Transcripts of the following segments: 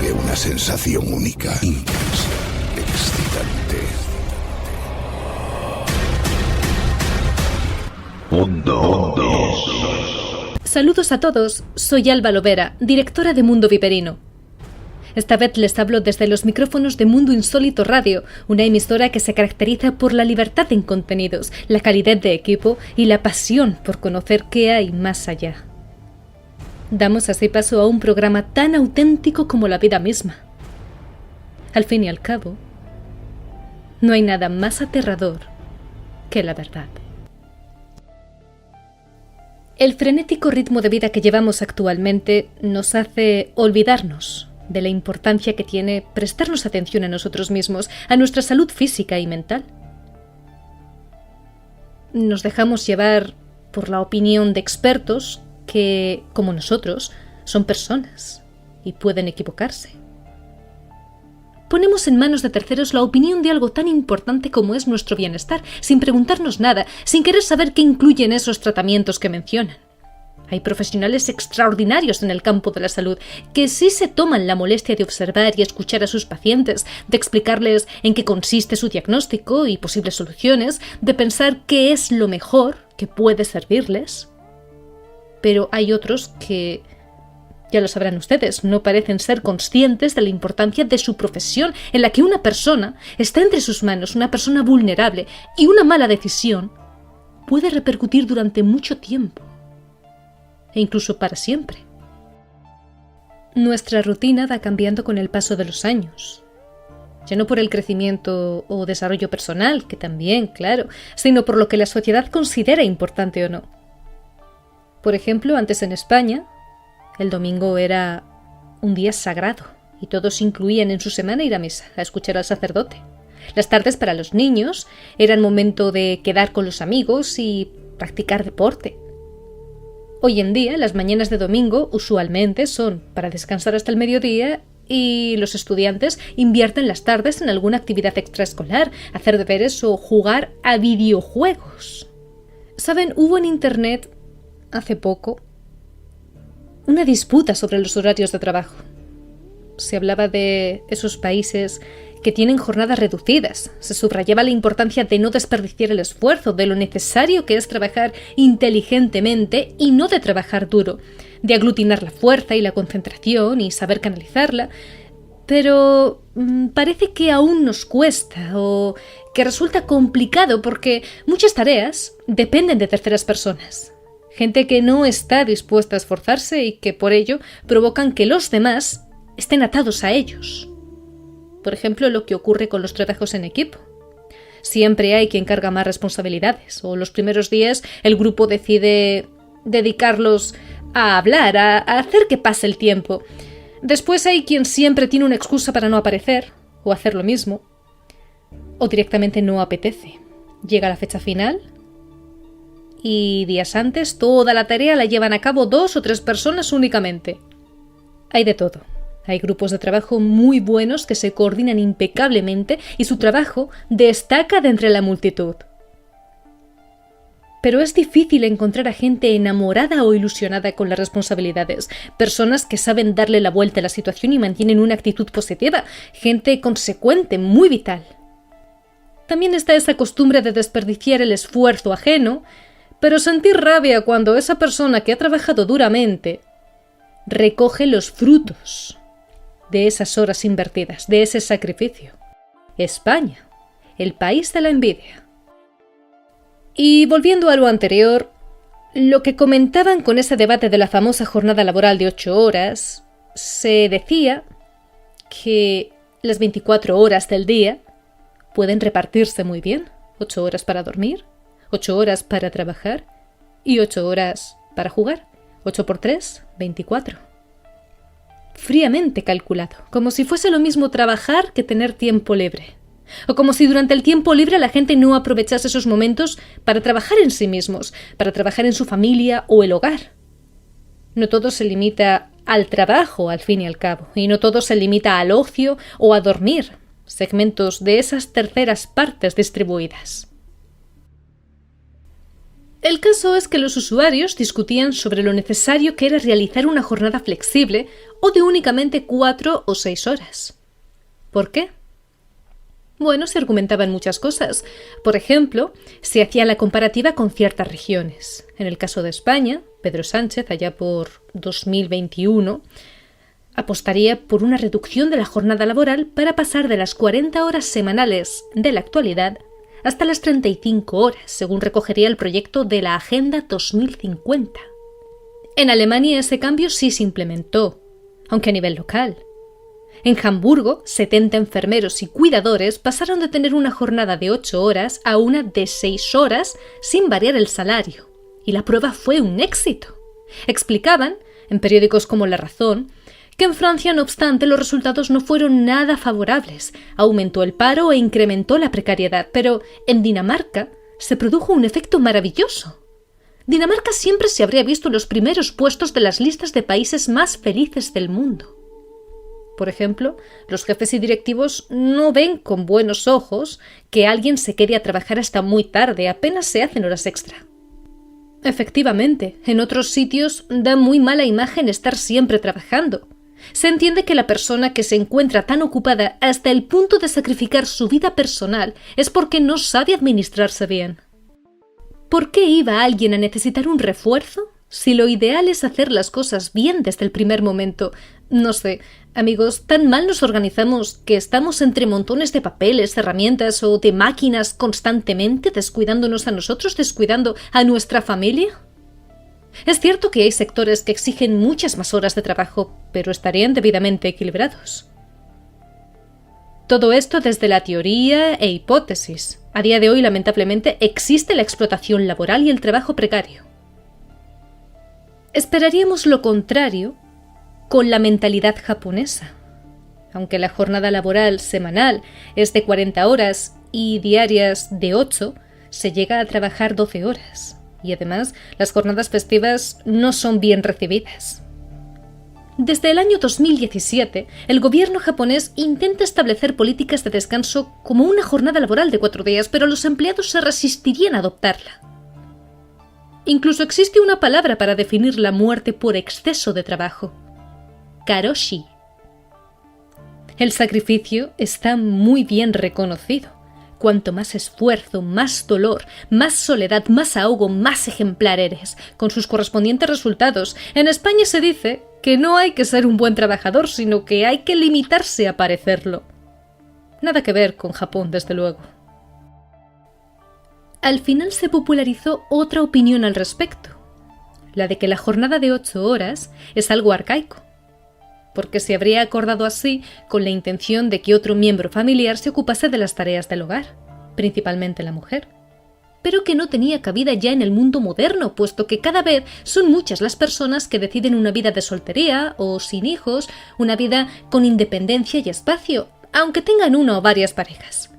provoque una sensación única, intensa, excitante. Mundo. Saludos a todos, soy Alba Lovera, directora de Mundo Viperino. Esta vez les hablo desde los micrófonos de Mundo Insólito Radio, una emisora que se caracteriza por la libertad en contenidos, la calidad de equipo y la pasión por conocer qué hay más allá. Damos así paso a un programa tan auténtico como la vida misma. Al fin y al cabo, no hay nada más aterrador que la verdad. El frenético ritmo de vida que llevamos actualmente nos hace olvidarnos de la importancia que tiene prestarnos atención a nosotros mismos, a nuestra salud física y mental. Nos dejamos llevar por la opinión de expertos que, como nosotros, son personas y pueden equivocarse. Ponemos en manos de terceros la opinión de algo tan importante como es nuestro bienestar, sin preguntarnos nada, sin querer saber qué incluyen esos tratamientos que mencionan. Hay profesionales extraordinarios en el campo de la salud que sí se toman la molestia de observar y escuchar a sus pacientes, de explicarles en qué consiste su diagnóstico y posibles soluciones, de pensar qué es lo mejor que puede servirles. Pero hay otros que, ya lo sabrán ustedes, no parecen ser conscientes de la importancia de su profesión, en la que una persona está entre sus manos, una persona vulnerable, y una mala decisión puede repercutir durante mucho tiempo, e incluso para siempre. Nuestra rutina va cambiando con el paso de los años, ya no por el crecimiento o desarrollo personal, que también, claro, sino por lo que la sociedad considera importante o no. Por ejemplo, antes en España, el domingo era un día sagrado y todos incluían en su semana ir a misa, a escuchar al sacerdote. Las tardes para los niños eran momento de quedar con los amigos y practicar deporte. Hoy en día, las mañanas de domingo usualmente son para descansar hasta el mediodía y los estudiantes invierten las tardes en alguna actividad extraescolar, hacer deberes o jugar a videojuegos. ¿Saben? Hubo en Internet, hace poco, una disputa sobre los horarios de trabajo. Se hablaba de esos países que tienen jornadas reducidas. Se subrayaba la importancia de no desperdiciar el esfuerzo, de lo necesario que es trabajar inteligentemente y no de trabajar duro, de aglutinar la fuerza y la concentración y saber canalizarla. Pero parece que aún nos cuesta o que resulta complicado porque muchas tareas dependen de terceras personas. Gente que no está dispuesta a esforzarse y que por ello provocan que los demás estén atados a ellos. Por ejemplo, lo que ocurre con los trabajos en equipo. Siempre hay quien carga más responsabilidades, o los primeros días el grupo decide dedicarlos a hablar, a hacer que pase el tiempo. Después hay quien siempre tiene una excusa para no aparecer, o hacer lo mismo, o directamente no apetece. Llega la fecha final y días antes toda la tarea la llevan a cabo 2 o 3 personas únicamente. Hay de todo. Hay grupos de trabajo muy buenos que se coordinan impecablemente y su trabajo destaca de entre la multitud. Pero es difícil encontrar a gente enamorada o ilusionada con las responsabilidades, personas que saben darle la vuelta a la situación y mantienen una actitud positiva, gente consecuente, muy vital. También está esa costumbre de desperdiciar el esfuerzo ajeno, pero sentir rabia cuando esa persona que ha trabajado duramente recoge los frutos de esas horas invertidas, de ese sacrificio. España, el país de la envidia. Y volviendo a lo anterior, lo que comentaban con ese debate de la famosa jornada laboral de 8 horas, se decía que las 24 horas del día pueden repartirse muy bien. 8 horas para dormir, 8 horas para trabajar y 8 horas para jugar. 8 por 3, 24. Fríamente calculado, como si fuese lo mismo trabajar que tener tiempo libre. O como si durante el tiempo libre la gente no aprovechase esos momentos para trabajar en sí mismos, para trabajar en su familia o el hogar. No todo se limita al trabajo, al fin y al cabo, y no todo se limita al ocio o a dormir, segmentos de esas terceras partes distribuidas. El caso es que los usuarios discutían sobre lo necesario que era realizar una jornada flexible o de únicamente 4 o 6 horas. ¿Por qué? Bueno, se argumentaban muchas cosas. Por ejemplo, se hacía la comparativa con ciertas regiones. En el caso de España, Pedro Sánchez, allá por 2021, apostaría por una reducción de la jornada laboral para pasar de las 40 horas semanales de la actualidad hasta las 35 horas, según recogería el proyecto de la Agenda 2050. En Alemania ese cambio sí se implementó, aunque a nivel local. En Hamburgo, 70 enfermeros y cuidadores pasaron de tener una jornada de 8 horas a una de 6 horas sin variar el salario. Y la prueba fue un éxito. Explicaban, en periódicos como La Razón, que en Francia, no obstante, los resultados no fueron nada favorables. Aumentó el paro e incrementó la precariedad, pero en Dinamarca se produjo un efecto maravilloso. Dinamarca siempre se habría visto en los primeros puestos de las listas de países más felices del mundo. Por ejemplo, los jefes y directivos no ven con buenos ojos que alguien se quede a trabajar hasta muy tarde, apenas se hacen horas extra. Efectivamente, en otros sitios da muy mala imagen estar siempre trabajando. Se entiende que la persona que se encuentra tan ocupada hasta el punto de sacrificar su vida personal es porque no sabe administrarse bien. ¿Por qué iba alguien a necesitar un refuerzo si lo ideal es hacer las cosas bien desde el primer momento? No sé, amigos, tan mal nos organizamos que estamos entre montones de papeles, herramientas o de máquinas constantemente descuidándonos a nosotros, descuidando a nuestra familia. Es cierto que hay sectores que exigen muchas más horas de trabajo, pero estarían debidamente equilibrados. Todo esto desde la teoría e hipótesis. A día de hoy, lamentablemente, existe la explotación laboral y el trabajo precario. Esperaríamos lo contrario con la mentalidad japonesa. Aunque la jornada laboral semanal es de 40 horas y diarias de 8, se llega a trabajar 12 horas. Y además, las jornadas festivas no son bien recibidas. Desde el año 2017, el gobierno japonés intenta establecer políticas de descanso como una jornada laboral de 4 días, pero los empleados se resistirían a adoptarla. Incluso existe una palabra para definir la muerte por exceso de trabajo: karoshi. El sacrificio está muy bien reconocido. Cuanto más esfuerzo, más dolor, más soledad, más ahogo, más ejemplar eres, con sus correspondientes resultados. En España se dice que no hay que ser un buen trabajador, sino que hay que limitarse a parecerlo. Nada que ver con Japón, desde luego. Al final se popularizó otra opinión al respecto, la de que la jornada de 8 horas es algo arcaico, porque se habría acordado así con la intención de que otro miembro familiar se ocupase de las tareas del hogar, principalmente la mujer, pero que no tenía cabida ya en el mundo moderno, puesto que cada vez son muchas las personas que deciden una vida de soltería o sin hijos, una vida con independencia y espacio, aunque tengan una o varias parejas.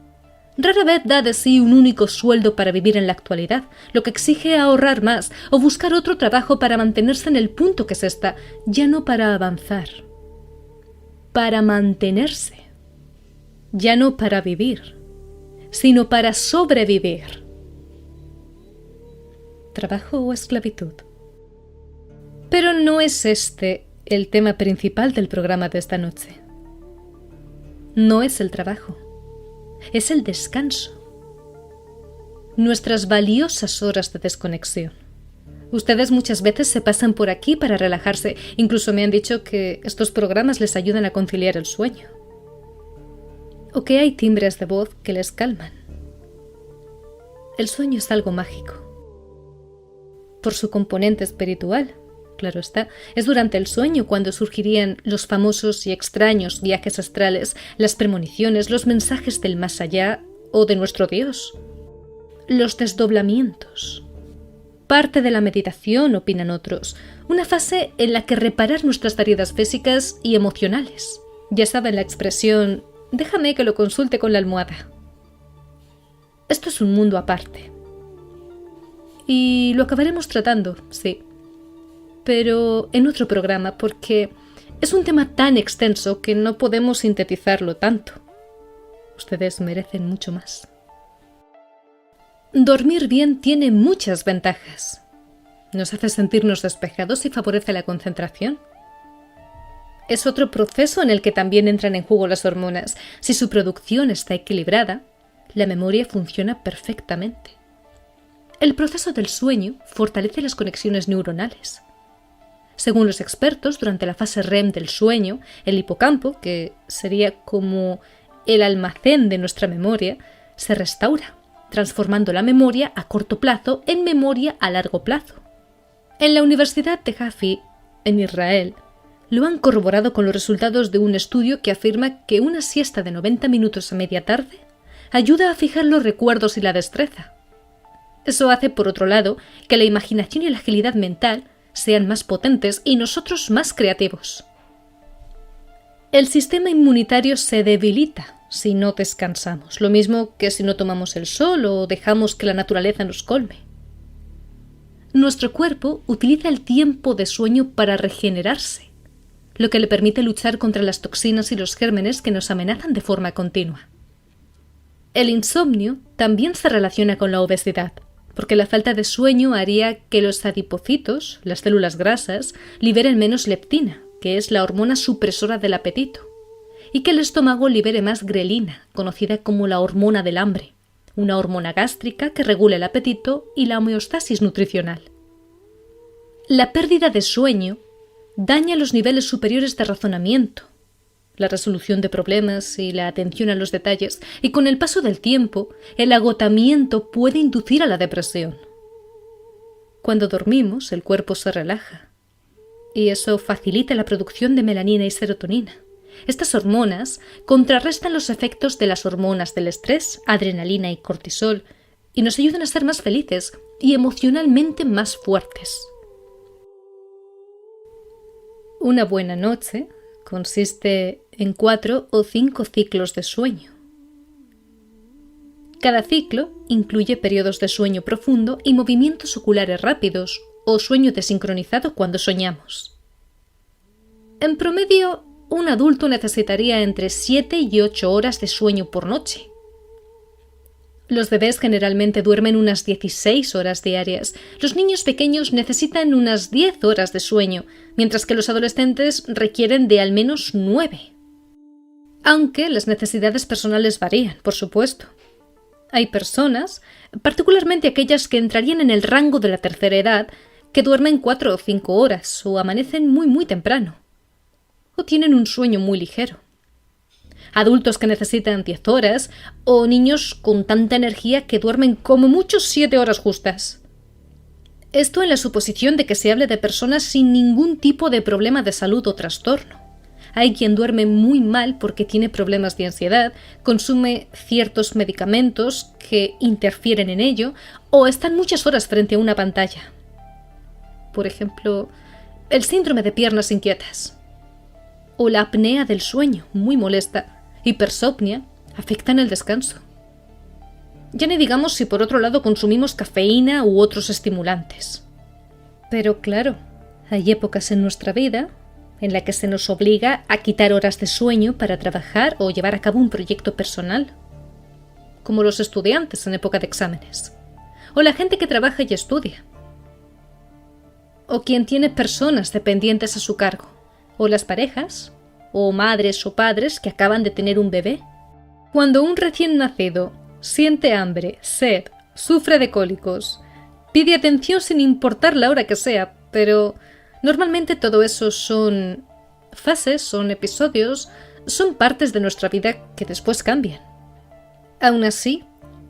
Rara vez da de sí un único sueldo para vivir en la actualidad, lo que exige ahorrar más o buscar otro trabajo para mantenerse en el punto que se está, ya no para avanzar. Para mantenerse, ya no para vivir, sino para sobrevivir. ¿Trabajo o esclavitud? Pero no es este el tema principal del programa de esta noche. No es el trabajo, es el descanso. Nuestras valiosas horas de desconexión. Ustedes muchas veces se pasan por aquí para relajarse. Incluso me han dicho que estos programas les ayudan a conciliar el sueño. O que hay timbres de voz que les calman. El sueño es algo mágico. Por su componente espiritual, claro está. Es durante el sueño cuando surgirían los famosos y extraños viajes astrales, las premoniciones, los mensajes del más allá o de nuestro Dios. Los desdoblamientos. Parte de la meditación, opinan otros, una fase en la que reparar nuestras heridas físicas y emocionales. Ya saben la expresión, déjame que lo consulte con la almohada. Esto es un mundo aparte. Y lo acabaremos tratando, sí. Pero en otro programa, porque es un tema tan extenso que no podemos sintetizarlo tanto. Ustedes merecen mucho más. Dormir bien tiene muchas ventajas. Nos hace sentirnos despejados y favorece la concentración. Es otro proceso en el que también entran en juego las hormonas. Si su producción está equilibrada, la memoria funciona perfectamente. El proceso del sueño fortalece las conexiones neuronales. Según los expertos, durante la fase REM del sueño, el hipocampo, que sería como el almacén de nuestra memoria, se restaura, transformando la memoria a corto plazo en memoria a largo plazo. En la Universidad de Haifa, en Israel, lo han corroborado con los resultados de un estudio que afirma que una siesta de 90 minutos a media tarde ayuda a fijar los recuerdos y la destreza. Eso hace, por otro lado, que la imaginación y la agilidad mental sean más potentes y nosotros más creativos. El sistema inmunitario se debilita si no descansamos, lo mismo que si no tomamos el sol o dejamos que la naturaleza nos colme. Nuestro cuerpo utiliza el tiempo de sueño para regenerarse, lo que le permite luchar contra las toxinas y los gérmenes que nos amenazan de forma continua. El insomnio también se relaciona con la obesidad, porque la falta de sueño haría que los adipocitos, las células grasas, liberen menos leptina, que es la hormona supresora del apetito, y que el estómago libere más grelina, conocida como la hormona del hambre, una hormona gástrica que regula el apetito y la homeostasis nutricional. La pérdida de sueño daña los niveles superiores de razonamiento, la resolución de problemas y la atención a los detalles, y con el paso del tiempo, el agotamiento puede inducir a la depresión. Cuando dormimos, el cuerpo se relaja, y eso facilita la producción de melanina y serotonina. Estas hormonas contrarrestan los efectos de las hormonas del estrés, adrenalina y cortisol, y nos ayudan a ser más felices y emocionalmente más fuertes. Una buena noche consiste en 4 o 5 ciclos de sueño. Cada ciclo incluye periodos de sueño profundo y movimientos oculares rápidos o sueño desincronizado cuando soñamos. En promedio, un adulto necesitaría entre 7 y 8 horas de sueño por noche. Los bebés generalmente duermen unas 16 horas diarias. Los niños pequeños necesitan unas 10 horas de sueño, mientras que los adolescentes requieren de al menos 9. Aunque las necesidades personales varían, por supuesto. Hay personas, particularmente aquellas que entrarían en el rango de la tercera edad, que duermen 4 o 5 horas o amanecen muy temprano. O tienen un sueño muy ligero. Adultos que necesitan 10 horas o niños con tanta energía que duermen como mucho 7 horas justas. Esto en la suposición de que se hable de personas sin ningún tipo de problema de salud o trastorno. Hay quien duerme muy mal porque tiene problemas de ansiedad, consume ciertos medicamentos que interfieren en ello o están muchas horas frente a una pantalla. Por ejemplo, el síndrome de piernas inquietas o la apnea del sueño, muy molesta, hipersomnia, afectan el descanso. Ya ni digamos si por otro lado consumimos cafeína u otros estimulantes. Pero claro, hay épocas en nuestra vida en la que se nos obliga a quitar horas de sueño para trabajar o llevar a cabo un proyecto personal, como los estudiantes en época de exámenes, o la gente que trabaja y estudia, o quien tiene personas dependientes a su cargo, o las parejas, o madres o padres que acaban de tener un bebé. Cuando un recién nacido siente hambre, sed, sufre de cólicos, pide atención sin importar la hora que sea, pero normalmente todo eso son fases, son episodios, son partes de nuestra vida que después cambian. Aún así,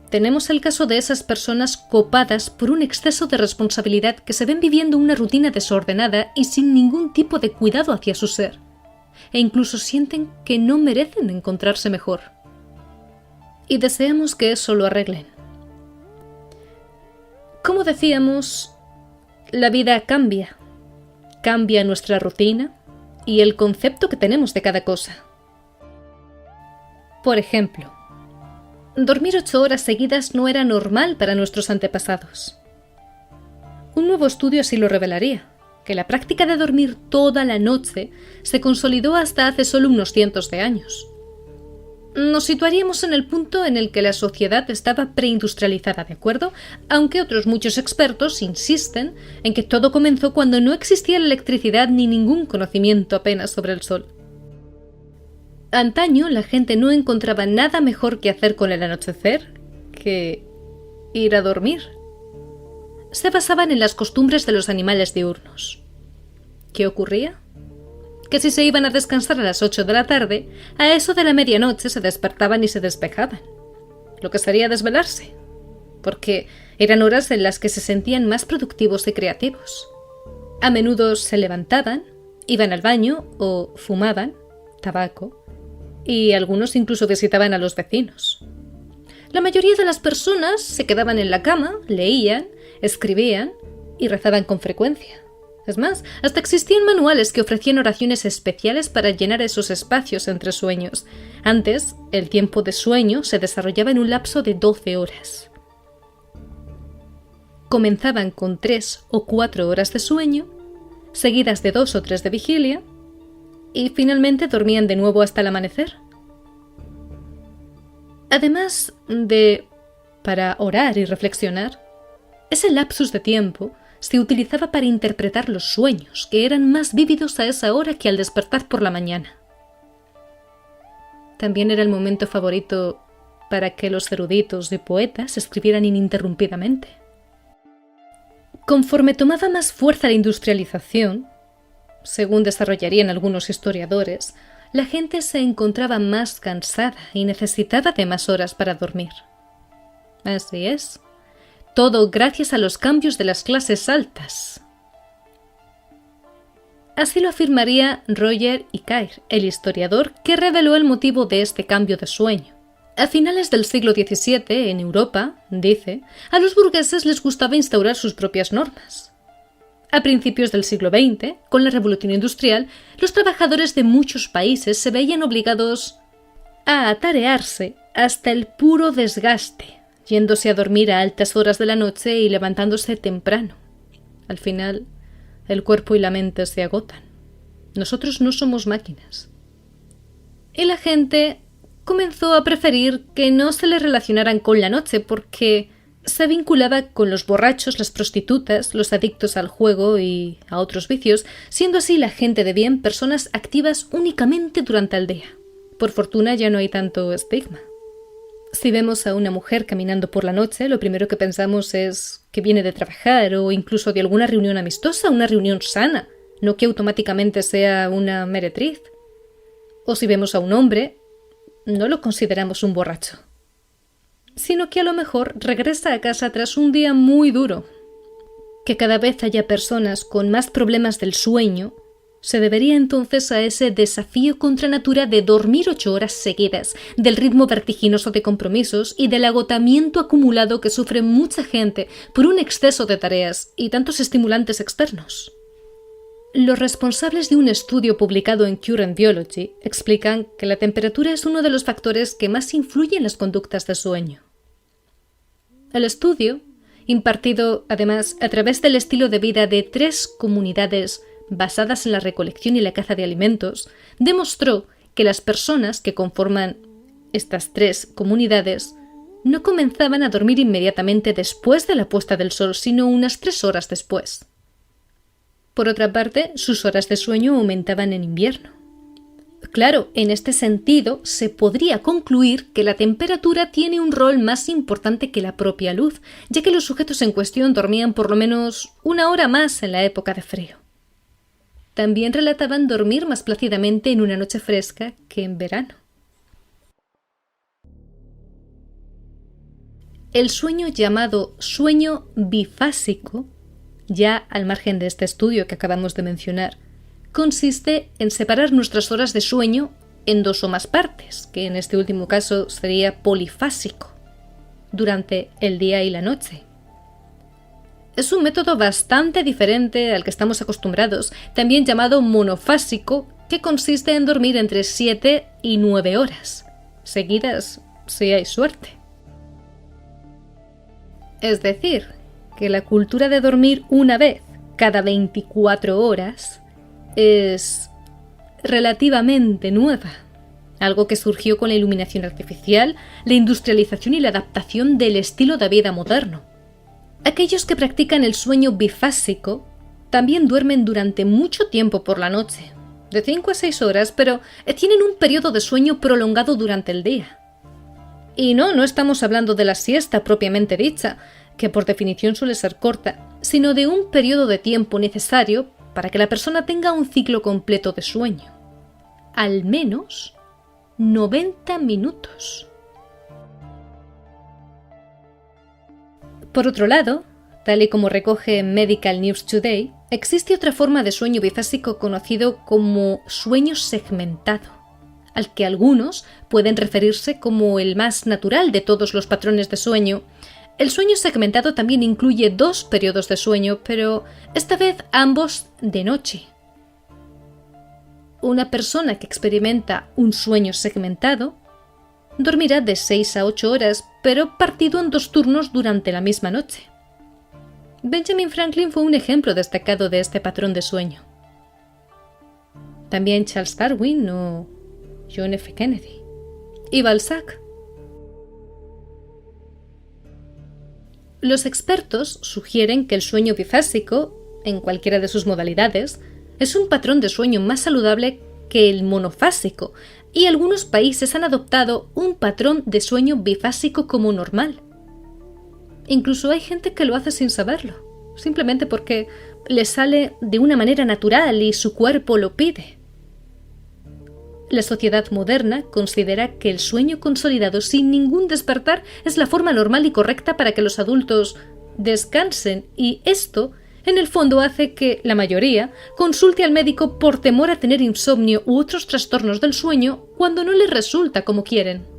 tenemos el caso de esas personas copadas por un exceso de responsabilidad que se ven viviendo una rutina desordenada y sin ningún tipo de cuidado hacia su ser, e incluso sienten que no merecen encontrarse mejor. Y deseamos que eso lo arreglen. Como decíamos, la vida cambia. Cambia nuestra rutina y el concepto que tenemos de cada cosa. Por ejemplo, dormir 8 horas seguidas no era normal para nuestros antepasados. Un nuevo estudio así lo revelaría, que la práctica de dormir toda la noche se consolidó hasta hace solo unos cientos de años. Nos situaríamos en el punto en el que la sociedad estaba preindustrializada, ¿de acuerdo? Aunque otros muchos expertos insisten en que todo comenzó cuando no existía la electricidad ni ningún conocimiento apenas sobre el sol. Antaño la gente no encontraba nada mejor que hacer con el anochecer que ir a dormir. Se basaban en las costumbres de los animales diurnos. ¿Qué ocurría? Que si se iban a descansar a las 8 de la tarde, a eso de la medianoche se despertaban y se despejaban, lo que sería desvelarse, porque eran horas en las que se sentían más productivos y creativos. A menudo se levantaban, iban al baño o fumaban tabaco, y algunos incluso visitaban a los vecinos. La mayoría de las personas se quedaban en la cama, leían, escribían y rezaban con frecuencia. Es más, hasta existían manuales que ofrecían oraciones especiales para llenar esos espacios entre sueños. Antes, el tiempo de sueño se desarrollaba en un lapso de 12 horas. Comenzaban con 3 o 4 horas de sueño, seguidas de 2 o 3 de vigilia, y finalmente dormían de nuevo hasta el amanecer. Además de para orar y reflexionar, ese lapsus de tiempo se utilizaba para interpretar los sueños, que eran más vívidos a esa hora que al despertar por la mañana. También era el momento favorito para que los eruditos y poetas escribieran ininterrumpidamente. Conforme tomaba más fuerza la industrialización, según desarrollarían algunos historiadores, la gente se encontraba más cansada y necesitaba de más horas para dormir. Así es. Todo gracias a los cambios de las clases altas. Así lo afirmaría Roger Acair, el historiador que reveló el motivo de este cambio de sueño. A finales del siglo XVII, en Europa, dice, a los burgueses les gustaba instaurar sus propias normas. A principios del siglo XX, con la Revolución Industrial, los trabajadores de muchos países se veían obligados a atarearse hasta el puro desgaste, yéndose a dormir a altas horas de la noche y levantándose temprano. Al final, el cuerpo y la mente se agotan. Nosotros no somos máquinas. Y la gente comenzó a preferir que no se le relacionaran con la noche porque se vinculaba con los borrachos, las prostitutas, los adictos al juego y a otros vicios, siendo así la gente de bien personas activas únicamente durante el día. Por fortuna ya no hay tanto estigma. Si vemos a una mujer caminando por la noche, lo primero que pensamos es que viene de trabajar o incluso de alguna reunión amistosa, una reunión sana, no que automáticamente sea una meretriz. O si vemos a un hombre, no lo consideramos un borracho, sino que a lo mejor regresa a casa tras un día muy duro. Que cada vez haya personas con más problemas del sueño se debería entonces a ese desafío contra natura de dormir 8 horas seguidas, del ritmo vertiginoso de compromisos y del agotamiento acumulado que sufre mucha gente por un exceso de tareas y tantos estimulantes externos. Los responsables de un estudio publicado en Current Biology explican que la temperatura es uno de los factores que más influye en las conductas de sueño. El estudio, impartido además a través del estilo de vida de 3 comunidades basadas en la recolección y la caza de alimentos, demostró que las personas que conforman estas 3 comunidades no comenzaban a dormir inmediatamente después de la puesta del sol, sino unas 3 horas después. Por otra parte, sus horas de sueño aumentaban en invierno. Claro, en este sentido, se podría concluir que la temperatura tiene un rol más importante que la propia luz, ya que los sujetos en cuestión dormían por lo menos 1 hora más en la época de frío. También relataban dormir más plácidamente en una noche fresca que en verano. El sueño llamado sueño bifásico, ya al margen de este estudio que acabamos de mencionar, consiste en separar nuestras horas de sueño en 2 o más partes, que en este último caso sería polifásico, durante el día y la noche. Es un método bastante diferente al que estamos acostumbrados, también llamado monofásico, que consiste en dormir entre 7 y 9 horas, seguidas si hay suerte. Es decir, que la cultura de dormir una vez cada 24 horas es relativamente nueva. algo que surgió con la iluminación artificial, la industrialización y la adaptación del estilo de vida moderno. Aquellos que practican el sueño bifásico también duermen durante mucho tiempo por la noche, de 5 a 6 horas, pero tienen un periodo de sueño prolongado durante el día. Y no estamos hablando de la siesta propiamente dicha, que por definición suele ser corta, sino de un periodo de tiempo necesario para que la persona tenga un ciclo completo de sueño. Al menos 90 minutos. Por otro lado, tal y como recoge Medical News Today, existe otra forma de sueño bifásico conocido como sueño segmentado, al que algunos pueden referirse como el más natural de todos los patrones de sueño. El sueño segmentado también incluye 2 periodos de sueño, pero esta vez ambos de noche. Una persona que experimenta un sueño segmentado dormirá de 6 a 8 horas, pero partido en 2 turnos durante la misma noche. Benjamin Franklin fue un ejemplo destacado de este patrón de sueño. También Charles Darwin o John F. Kennedy y Balzac. Los expertos sugieren que el sueño bifásico, en cualquiera de sus modalidades, es un patrón de sueño más saludable que el monofásico, y algunos países han adoptado un patrón de sueño bifásico como normal. Incluso hay gente que lo hace sin saberlo, simplemente porque le sale de una manera natural y su cuerpo lo pide. La sociedad moderna considera que el sueño consolidado sin ningún despertar es la forma normal y correcta para que los adultos descansen, y esto, en el fondo, hace que la mayoría consulte al médico por temor a tener insomnio u otros trastornos del sueño cuando no les resulta como quieren.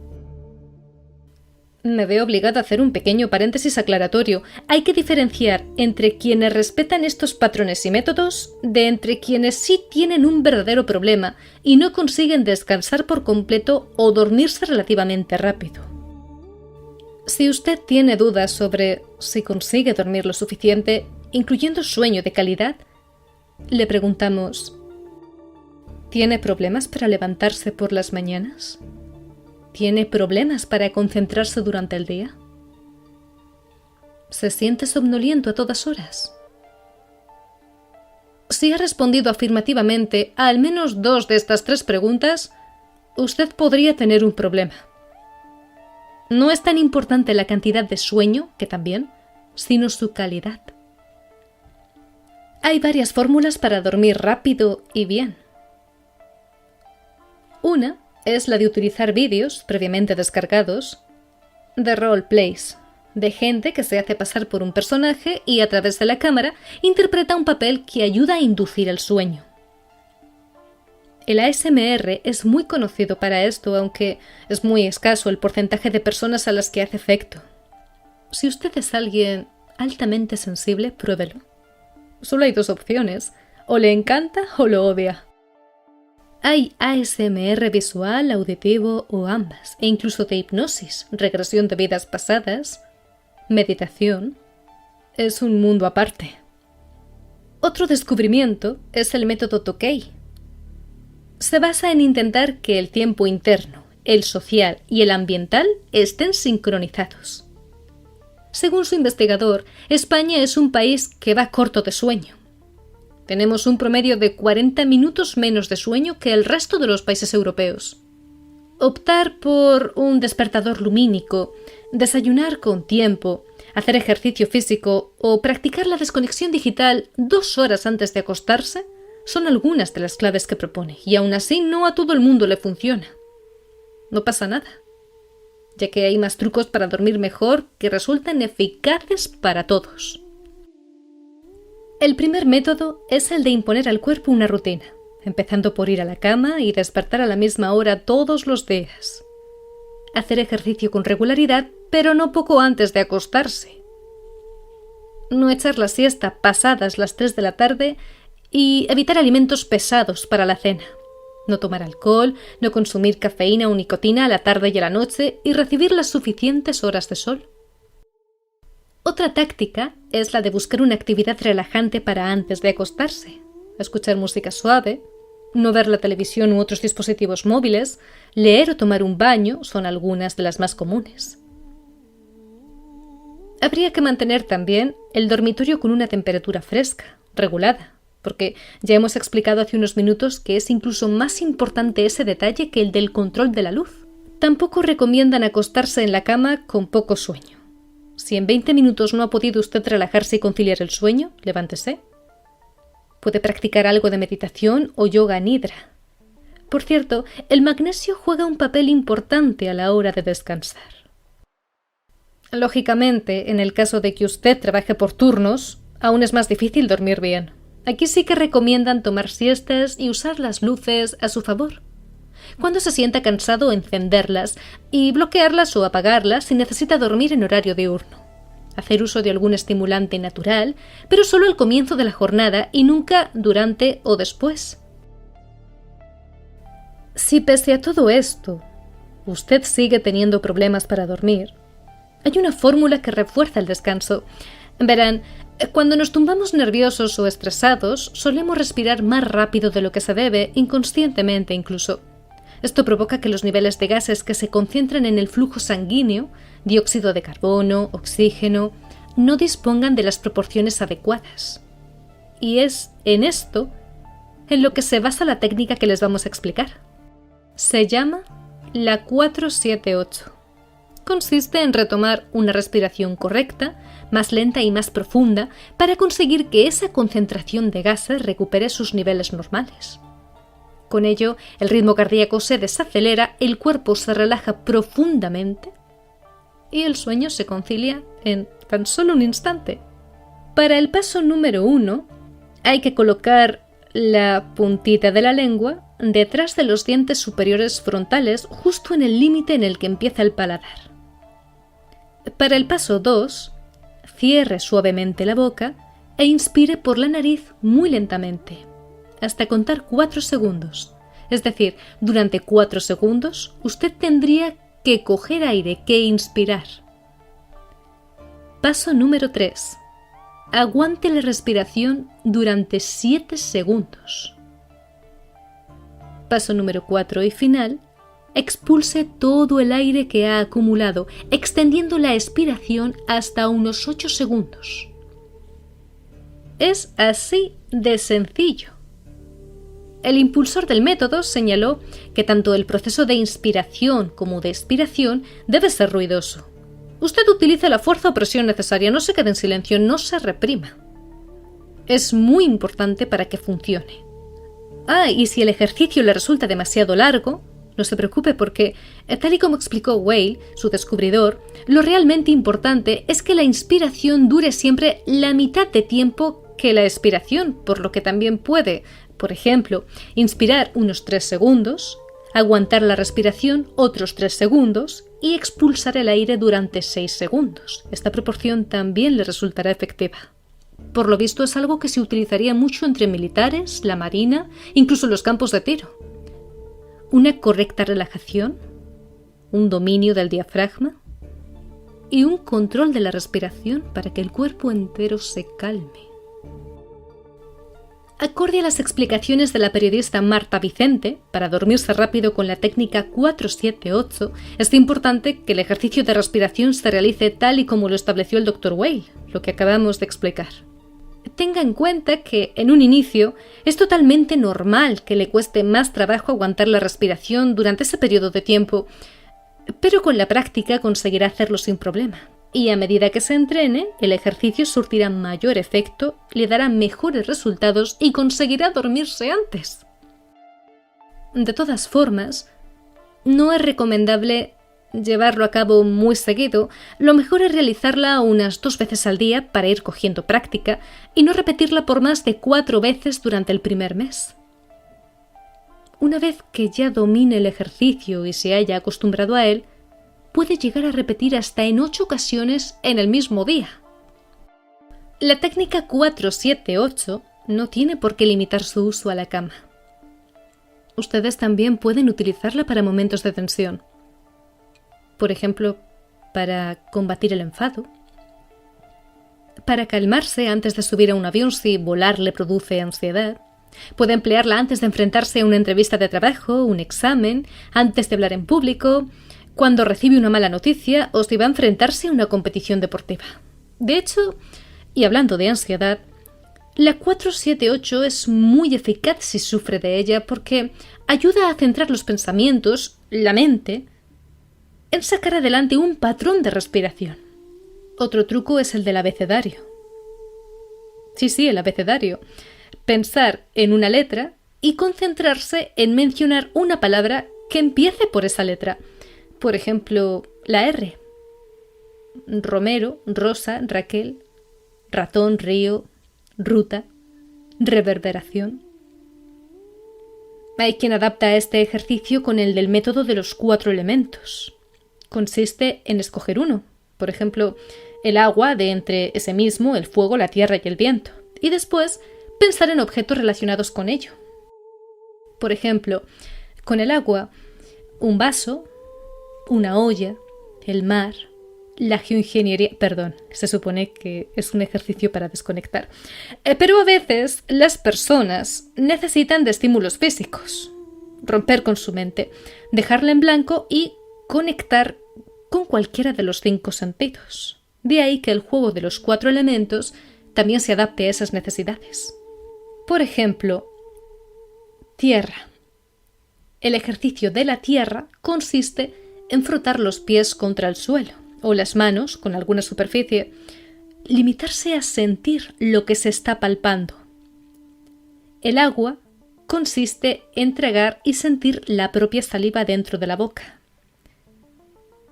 Me veo obligada a hacer un pequeño paréntesis aclaratorio. Hay que diferenciar entre quienes respetan estos patrones y métodos de entre quienes sí tienen un verdadero problema y no consiguen descansar por completo o dormirse relativamente rápido. Si usted tiene dudas sobre si consigue dormir lo suficiente, incluyendo sueño de calidad, le preguntamos: ¿tiene problemas para levantarse por las mañanas? ¿Tiene problemas para concentrarse durante el día? ¿Se siente somnoliento a todas horas? Si ha respondido afirmativamente a al menos 2 de estas 3 preguntas, usted podría tener un problema. No es tan importante la cantidad de sueño, que también, sino su calidad. Hay varias fórmulas para dormir rápido y bien. Una es la de utilizar vídeos previamente descargados de roleplays, de gente que se hace pasar por un personaje y a través de la cámara interpreta un papel que ayuda a inducir el sueño. El ASMR es muy conocido para esto, aunque es muy escaso el porcentaje de personas a las que hace efecto. Si usted es alguien altamente sensible, pruébelo. Solo hay 2 opciones: o le encanta o lo odia. Hay ASMR visual, auditivo o ambas, e incluso de hipnosis, regresión de vidas pasadas, meditación. Es un mundo aparte. Otro descubrimiento es el método Tokay. Se basa en intentar que el tiempo interno, el social y el ambiental estén sincronizados. Según su investigador, España es un país que va corto de sueño. Tenemos un promedio de 40 minutos menos de sueño que el resto de los países europeos. Optar por un despertador lumínico, desayunar con tiempo, hacer ejercicio físico o practicar la desconexión digital 2 horas antes de acostarse son algunas de las claves que propone, y aún así no a todo el mundo le funciona. No pasa nada, ya que hay más trucos para dormir mejor que resultan eficaces para todos. El primer método es el de imponer al cuerpo una rutina, empezando por ir a la cama y despertar a la misma hora todos los días. Hacer ejercicio con regularidad, pero no poco antes de acostarse. No echar la siesta pasadas las 3 de la tarde y evitar alimentos pesados para la cena. No tomar alcohol, no consumir cafeína o nicotina a la tarde y a la noche y recibir las suficientes horas de sol. Otra táctica es la de buscar una actividad relajante para antes de acostarse. Escuchar música suave, no ver la televisión u otros dispositivos móviles, leer o tomar un baño son algunas de las más comunes. Habría que mantener también el dormitorio con una temperatura fresca, regulada, porque ya hemos explicado hace unos minutos que es incluso más importante ese detalle que el del control de la luz. Tampoco recomiendan acostarse en la cama con poco sueño. Si en 20 minutos no ha podido usted relajarse y conciliar el sueño, levántese. Puede practicar algo de meditación o yoga nidra. Por cierto, el magnesio juega un papel importante a la hora de descansar. Lógicamente, en el caso de que usted trabaje por turnos, aún es más difícil dormir bien. Aquí sí que recomiendan tomar siestas y usar las luces a su favor. Cuando se sienta cansado, encenderlas y bloquearlas o apagarlas si necesita dormir en horario diurno. Hacer uso de algún estimulante natural, pero solo al comienzo de la jornada y nunca durante o después. Si pese a todo esto, usted sigue teniendo problemas para dormir, hay una fórmula que refuerza el descanso. Verán, cuando nos tumbamos nerviosos o estresados, solemos respirar más rápido de lo que se debe, inconscientemente incluso. Esto provoca que los niveles de gases que se concentran en el flujo sanguíneo, dióxido de carbono, oxígeno, no dispongan de las proporciones adecuadas. Y es en esto en lo que se basa la técnica que les vamos a explicar. Se llama la 478. Consiste en retomar una respiración correcta, más lenta y más profunda, para conseguir que esa concentración de gases recupere sus niveles normales. Con ello, el ritmo cardíaco se desacelera, el cuerpo se relaja profundamente y el sueño se concilia en tan solo un instante. Para el paso número 1, hay que colocar la puntita de la lengua detrás de los dientes superiores frontales, justo en el límite en el que empieza el paladar. Para el paso 2, cierre suavemente la boca e inspire por la nariz muy lentamente, hasta contar 4 segundos. Es decir, durante 4 segundos usted tendría que coger aire, que inspirar. Paso número 3. Aguante la respiración durante 7 segundos. Paso número 4 y final. Expulse todo el aire que ha acumulado, extendiendo la expiración hasta unos 8 segundos. Es así de sencillo. El impulsor del método señaló que tanto el proceso de inspiración como de expiración debe ser ruidoso. Usted utilice la fuerza o presión necesaria, no se quede en silencio, no se reprima. Es muy importante para que funcione. Y si el ejercicio le resulta demasiado largo, no se preocupe porque, tal y como explicó Weil, su descubridor, lo realmente importante es que la inspiración dure siempre la mitad de tiempo que la expiración, por lo que también puede, por ejemplo, inspirar unos 3 segundos, aguantar la respiración otros 3 segundos y expulsar el aire durante 6 segundos. Esta proporción también le resultará efectiva. Por lo visto es algo que se utilizaría mucho entre militares, la marina, incluso los campos de tiro. Una correcta relajación, un dominio del diafragma y un control de la respiración para que el cuerpo entero se calme. Acorde a las explicaciones de la periodista Marta Vicente, para dormirse rápido con la técnica 478, es importante que el ejercicio de respiración se realice tal y como lo estableció el Dr. Weil, lo que acabamos de explicar. Tenga en cuenta que, en un inicio, es totalmente normal que le cueste más trabajo aguantar la respiración durante ese periodo de tiempo, pero con la práctica conseguirá hacerlo sin problema. Y a medida que se entrene, el ejercicio surtirá mayor efecto, le dará mejores resultados y conseguirá dormirse antes. De todas formas, no es recomendable llevarlo a cabo muy seguido. Lo mejor es realizarla unas 2 veces al día para ir cogiendo práctica y no repetirla por más de 4 veces durante el primer mes. Una vez que ya domine el ejercicio y se haya acostumbrado a él, puede llegar a repetir hasta en 8 ocasiones en el mismo día. La técnica 478 no tiene por qué limitar su uso a la cama. Ustedes también pueden utilizarla para momentos de tensión. Por ejemplo, para combatir el enfado, para calmarse antes de subir a un avión si volar le produce ansiedad, Puede emplearla antes de enfrentarse a una entrevista de trabajo, un examen, antes de hablar en público, cuando recibe una mala noticia o si va a enfrentarse a una competición deportiva. De hecho, y hablando de ansiedad, la 478 es muy eficaz si sufre de ella porque ayuda a centrar los pensamientos, la mente, en sacar adelante un patrón de respiración. Otro truco es el del abecedario. Sí, el abecedario. Pensar en una letra y concentrarse en mencionar una palabra que empiece por esa letra. Por ejemplo, la R. Romero, Rosa, Raquel, ratón, río, ruta, reverberación. Hay quien adapta este ejercicio con el del método de los 4 elementos. Consiste en escoger uno, por ejemplo, el agua de entre ese mismo, el fuego, la tierra y el viento, y después pensar en objetos relacionados con ello. Por ejemplo, con el agua, un vaso, una olla, el mar, la geoingeniería. Perdón, se supone que es un ejercicio para desconectar. Pero a veces las personas necesitan de estímulos físicos. Romper con su mente, dejarla en blanco y conectar con cualquiera de los 5 sentidos. De ahí que el juego de los 4 elementos también se adapte a esas necesidades. Por ejemplo, tierra. El ejercicio de la tierra consiste en frotar los pies contra el suelo o las manos con alguna superficie, limitarse a sentir lo que se está palpando. El agua consiste en tragar y sentir la propia saliva dentro de la boca.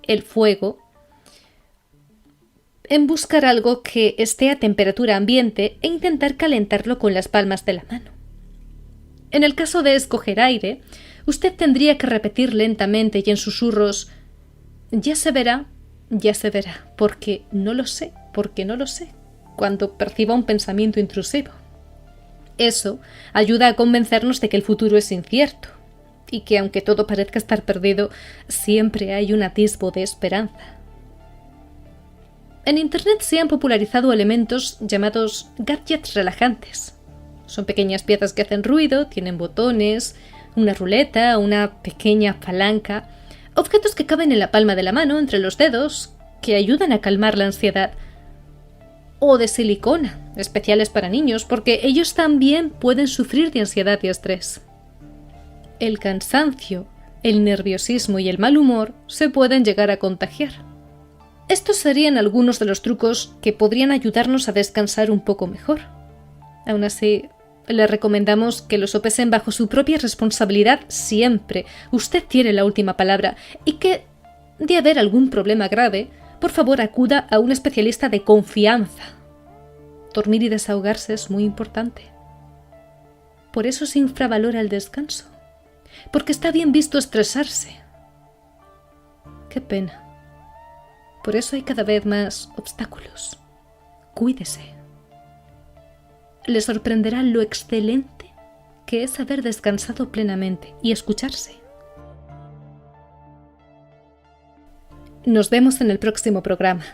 El fuego, en buscar algo que esté a temperatura ambiente e intentar calentarlo con las palmas de la mano. En el caso de escoger aire, usted tendría que repetir lentamente y en susurros: ya se verá, porque no lo sé, cuando perciba un pensamiento intrusivo. Eso ayuda a convencernos de que el futuro es incierto y que aunque todo parezca estar perdido, siempre hay un atisbo de esperanza. En Internet se han popularizado elementos llamados gadgets relajantes. Son pequeñas piezas que hacen ruido, tienen botones, una ruleta, una pequeña palanca, objetos que caben en la palma de la mano, entre los dedos, que ayudan a calmar la ansiedad. O de silicona, especiales para niños, porque ellos también pueden sufrir de ansiedad y estrés. El cansancio, el nerviosismo y el mal humor se pueden llegar a contagiar. Estos serían algunos de los trucos que podrían ayudarnos a descansar un poco mejor. Aún así, le recomendamos que lo sopesen bajo su propia responsabilidad siempre. Usted tiene la última palabra y que, de haber algún problema grave, por favor acuda a un especialista de confianza. Dormir y desahogarse es muy importante. Por eso se infravalora el descanso, porque está bien visto estresarse. Qué pena. Por eso hay cada vez más obstáculos. Cuídese. Le sorprenderá lo excelente que es haber descansado plenamente y escucharse. Nos vemos en el próximo programa.